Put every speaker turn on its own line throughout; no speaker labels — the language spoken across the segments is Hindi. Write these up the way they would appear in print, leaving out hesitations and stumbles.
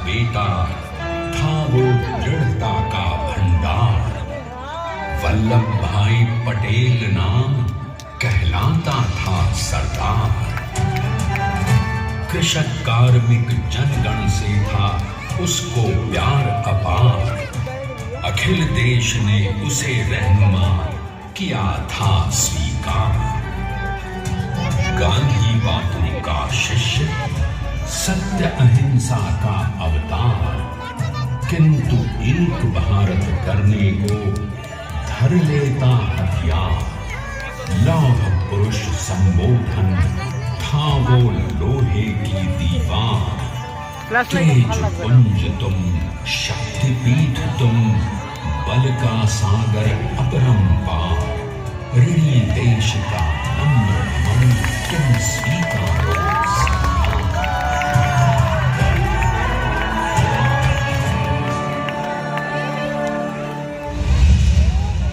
बेटा, था वो दृढ़ता का भंडार। वल्लभ भाई पटेल नाम कहलाता था सरदार। कृषक कार्मिक जनगण से था उसको प्यार अपार। अखिल देश ने उसे रहनुमा किया था स्वीकार। गांधी बापू का शिष्य, सत्य अहिंसा का अवतार, किंतु एक भारत करने को धर लेता हथियार। लौह पुरुष संबोधन था वो लोहे की दीवार। तेज पुंज तुम, शक्तिपीठ तुम, बल का सागर अपरंपार। ऋणी देश का नम्र मन तुम स्वीकारो सम्मान।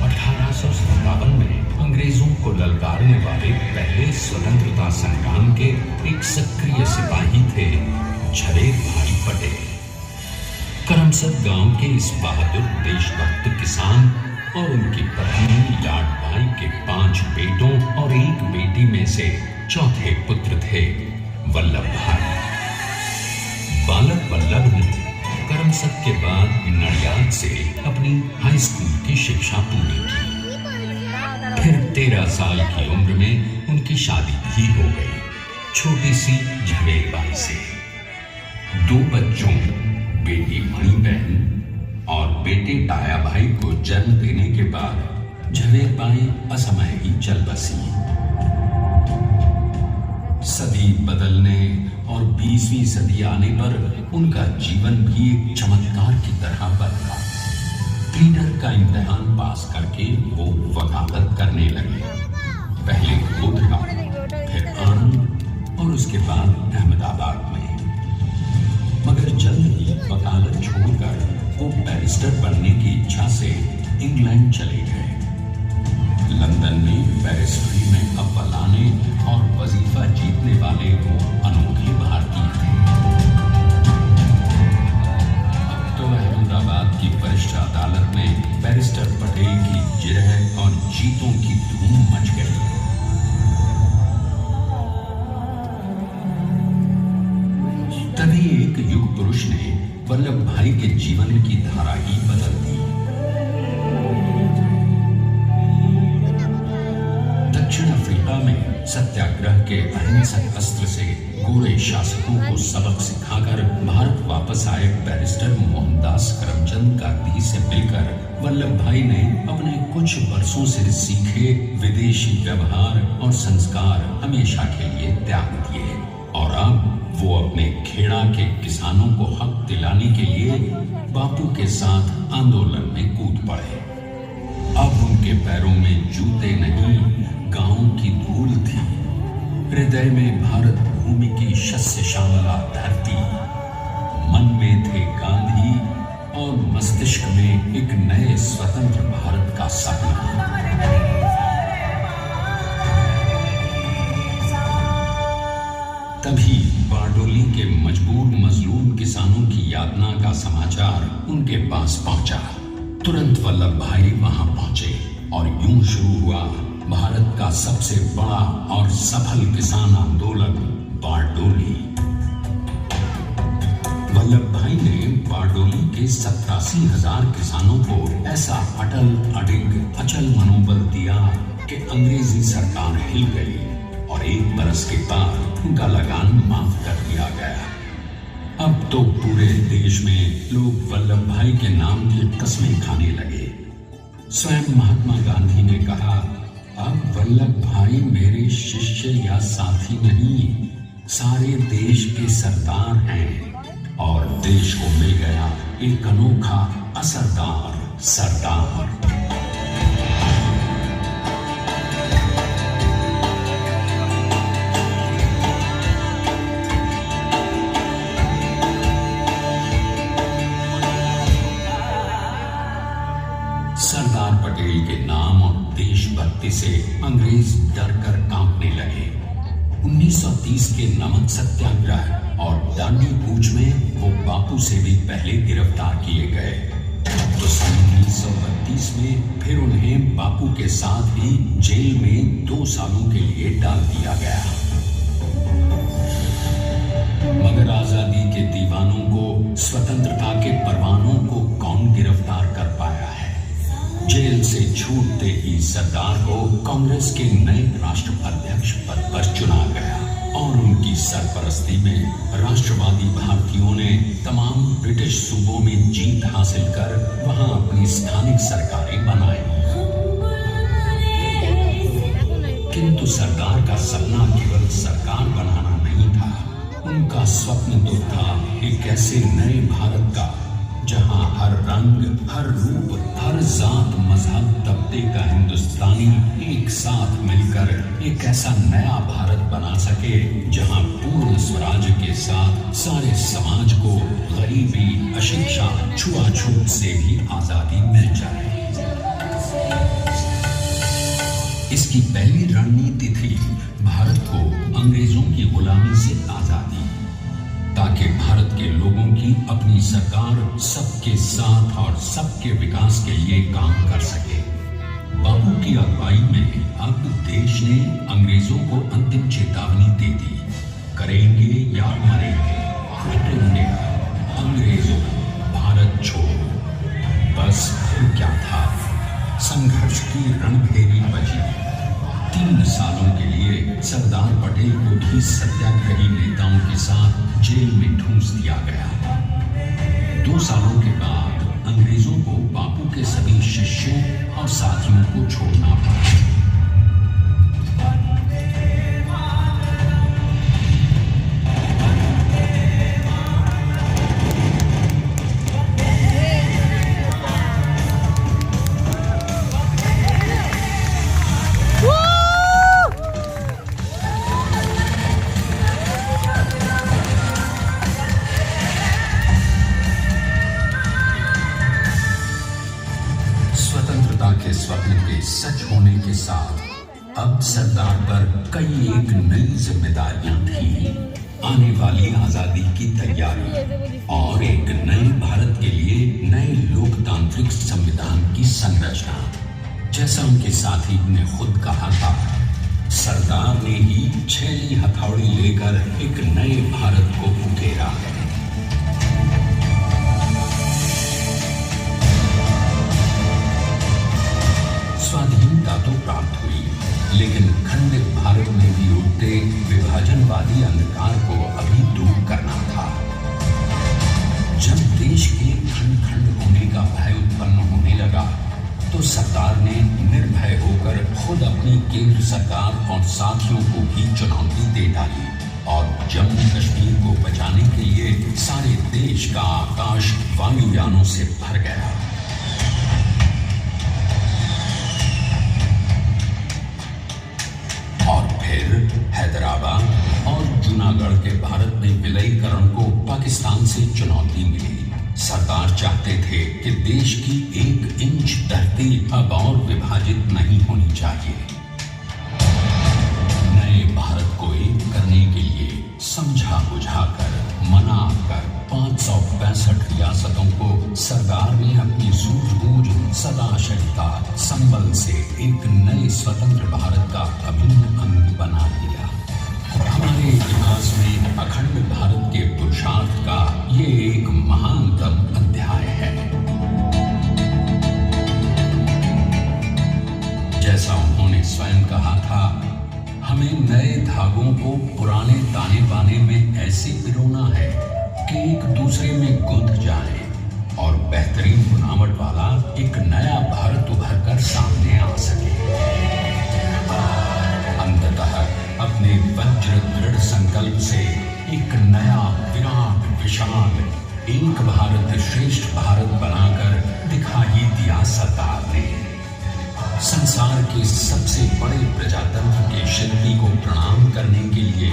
1857 में अंग्रेजों को ललकारने वाले पहले स्वतंत्रता संग्राम के एक सक्रिय सिपाही थे झवेर भाई पटेल। करमसद गांव के इस बहादुर देशभक्त किसान और उनकी पत्नी लाडबाई के 5 बेटों और 1 बेटी में से चौथे पुत्र थे वल्लभ भाई। बालक वल्लभ ने करमसद के बाद नडियाद से अपनी हाई स्कूल की शिक्षा पूरी की। फिर 13 साल की उम्र में उनकी शादी भी हो गई, छोटी सी झवेर बाई से। 2 बच्चों, बेटी मणिबहन और बेटे टाया भाई को जन्म देने के बाद झवेर बाई असमय ही चल बसी। सदी बदलने और 20वीं सदी आने पर उनका जीवन भी एक चमत्कार की तरह बदला। रीडर का इम्तिहान पास करके वो वकालत करने लगे। पहले गोधरा, फिर आनंद और उसके बाद अहमदाबाद में। मगर जल्द ही वकालत छोड़कर वो बैरिस्टर बनने की इच्छा से इंग्लैंड चले गए। लंदन में बैरिस्ट्री में अव्वल आने और वजीफा जीतने वाले वो अनोखे भारतीय थे। अब तो अहमदाबाद की वरिष्ठ अदालत में बैरिस्टर पटेल की जिरह और जीतों की धूम मच गई। तभी एक युग पुरुष ने वल्लभ भाई के जीवन की धारा ही बदल दी। दक्षिण अफ्रीका में सत्याग्रह के अहिंसक अस्त्र से गोरे शासकों को सबक सिखाकर भारत वापस आए बैरिस्टर मोहनदास करमचंद गांधी से मिलकर वल्लभ भाई ने अपने कुछ वर्षों से सीखे विदेशी व्यवहार और संस्कार हमेशा के लिए त्याग दिए और अब वो अपने खेड़ा के किसानों को हक दिलाने के लिए बापू के साथ आंदोलन में कूद पड़े। अब उनके पैरों में जूते नहीं, गांव की धूल थी। हृदय में भारत भूमि की शस्य श्यामला धरती। मन में थे गांधी और मस्तिष्क में एक नए स्वतंत्र भारत का सपना। तभी बारडोली के मजबूर मजलूम किसानों की यातना का समाचार उनके पास पहुंचा। तुरंत वल्लभ भाई वहां पहुंचे और यूं शुरू हुआ भारत का सबसे बड़ा और सफल किसान आंदोलन बारडोली। वल्लभ भाई ने बारडोली के 87,000 किसानों को ऐसा अटल अडिग अचल मनोबल दिया कि अंग्रेजी सरकार हिल गई और 1 बरस के बाद उनका लगान माफ कर दिया गया। अब तो पूरे देश में लोग वल्लभ भाई के नाम की कस्में खाने लगे। स्वयं महात्मा गांधी ने कहा, अब वल्लभ भाई मेरे शिष्य या साथी नहीं, सारे देश के सरदार हैं और देश को मिल गया एक अनोखा असरदार सरदार। सरदार पटेल के नाम और देशभक्ति से अंग्रेज डर कर कांपने लगे। 1930 के नमक सत्याग्रह और दांडी कूच में वो बापू बापू से भी पहले गिरफ्तार किए गए। तो सन 1932 में फिर उन्हें बापू के साथ ही जेल में 2 सालों के लिए डाल दिया गया। मगर आजादी के दीवानों को, स्वतंत्रता के परवानों को कौन गिरफ्तार कर पाया है? जेल से छूटते ही सरदार को कांग्रेस के नए राष्ट्राध्यक्ष पद पर चुना गया और उनकी सरपरस्ती में राष्ट्रवादी भारतीयों ने तमाम ब्रिटिश सूबों में जीत हासिल कर वहां अपनी स्थानिक सरकारें बनाई। किंतु सरदार का सपना केवल सरकार बनाना नहीं था। उनका स्वप्न तो था एक ऐसे नए भारत का जहां हर रंग, हर रूप, हर जात, मजहब, तबके का हिंदुस्तानी एक साथ मिलकर एक ऐसा नया भारत बना सके जहां पूर्ण स्वराज के साथ सारे समाज को गरीबी, अशिक्षा, छुआछूत से भी आजादी मिल जाए। इसकी पहली रणनीति थी भारत को अंग्रेजों की गुलामी से आजादी, ताकि भारत के लोगों की अपनी सरकार सबके साथ और सबके विकास के लिए काम कर सके। बापू की अगुवाई में अब देश ने अंग्रेजों को अंतिम चेतावनी दे दी, करेंगे या मरेंगे, क्विट इंडिया, अंग्रेजों, भारत छोड़ो। बस फिर क्या था, संघर्ष की रणभेरी बजी। 3 सालों के लिए सरदार पटेल को भी सत्याग्रही नेताओं के साथ जेल में ठूंस दिया गया। 2 सालों के बाद अंग्रेजों को बापू के सभी शिष्यों और साथियों को छोड़ना पड़ा। के स्वप्न के सच होने के साथ अब सरदार पर कई एक नई जिम्मेदारियां थी। आने वाली आजादी की तैयारी और एक नए भारत के लिए नए लोकतांत्रिक संविधान की संरचना। जैसा उनके साथी ने खुद कहा था, सरदार ने ही 6वीं हथौड़ी लेकर एक नए भारत को उकेरा है। स्वाधीनता तो प्राप्त हुई, लेकिन खंडित भारत में भी उठते विभाजनवादी अंधकार को अभी दूर करना था। जब देश के खंड खंड होने का भय उत्पन्न होने लगा, तो सरदार ने निर्भय होकर खुद अपनी केंद्र सरकार और साथियों को भी चुनौती दे डाली और जम्मू कश्मीर को बचाने के लिए सारे देश का आकाश वायुयानों से भर गया। हैदराबाद और जूनागढ़ के भारत में विलयीकरण को पाकिस्तान से चुनौती मिली। सरदार चाहते थे कि देश की 1 इंच धरती अब और विभाजित नहीं होनी चाहिए। नए भारत को एक करने के लिए समझा बुझाकर, मना कर 565 रियासतों को सरदार ने अपनी सूझबूझ, सदाशयता, संबल से एक नए स्वतंत्र भारत का अभिन्न अंग बना दिया। हमारे इतिहास में अखंड भारत के पुरुषार्थ का ये एक महानतम अध्याय है। जैसा उन्होंने स्वयं कहा था, हमें नए धागों को पुराने ताने बाने में ऐसे पिरोना है कि एक दूसरे में गुंथ जाए और बेहतरीन बनावट वाला एक नया भारत उभर कर सामने आ सके। अंततः अपने वज्र दृढ़ संकल्प से एक नया विराट विशाल एक भारत श्रेष्ठ भारत बनाकर दिखा ही दिया सरदार ने। संसार के सबसे बड़े प्रजातंत्र के शिल्पी को प्रणाम करने के लिए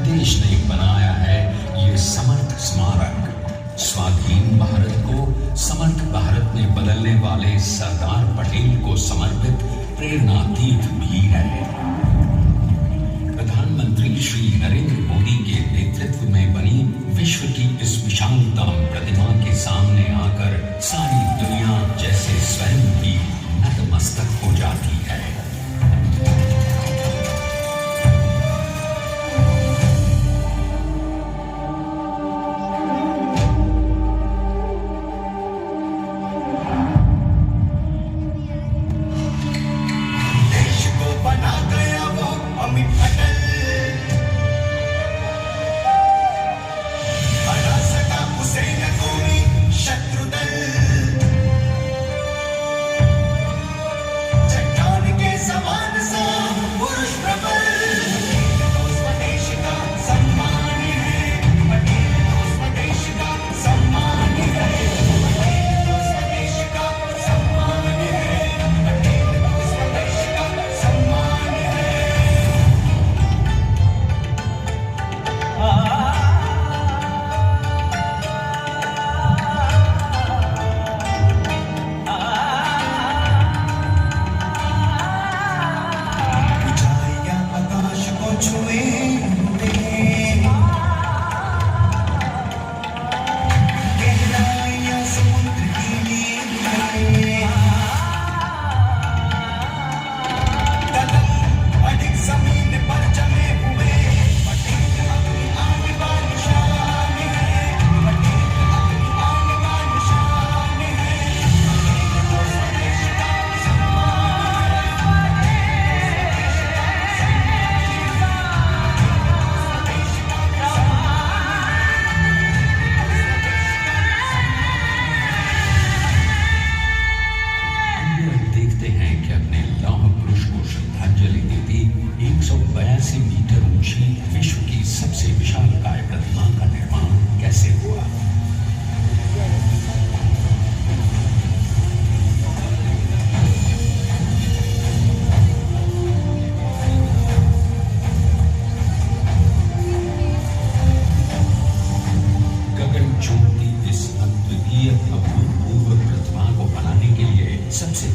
देश ने बनाया है ये समर्थ स्मारक। स्वाधीन भारत को समर्थ भारत में बदलने वाले सरदार पटेल को समर्पित प्रेरणा तीर्थ भी है। प्रधानमंत्री श्री नरेंद्र मोदी के नेतृत्व में बनी विश्व की इस विशालतम अर्जुन की इस अद्वितीय अभूतपूर्व प्रतिमा को बनाने के लिए सबसे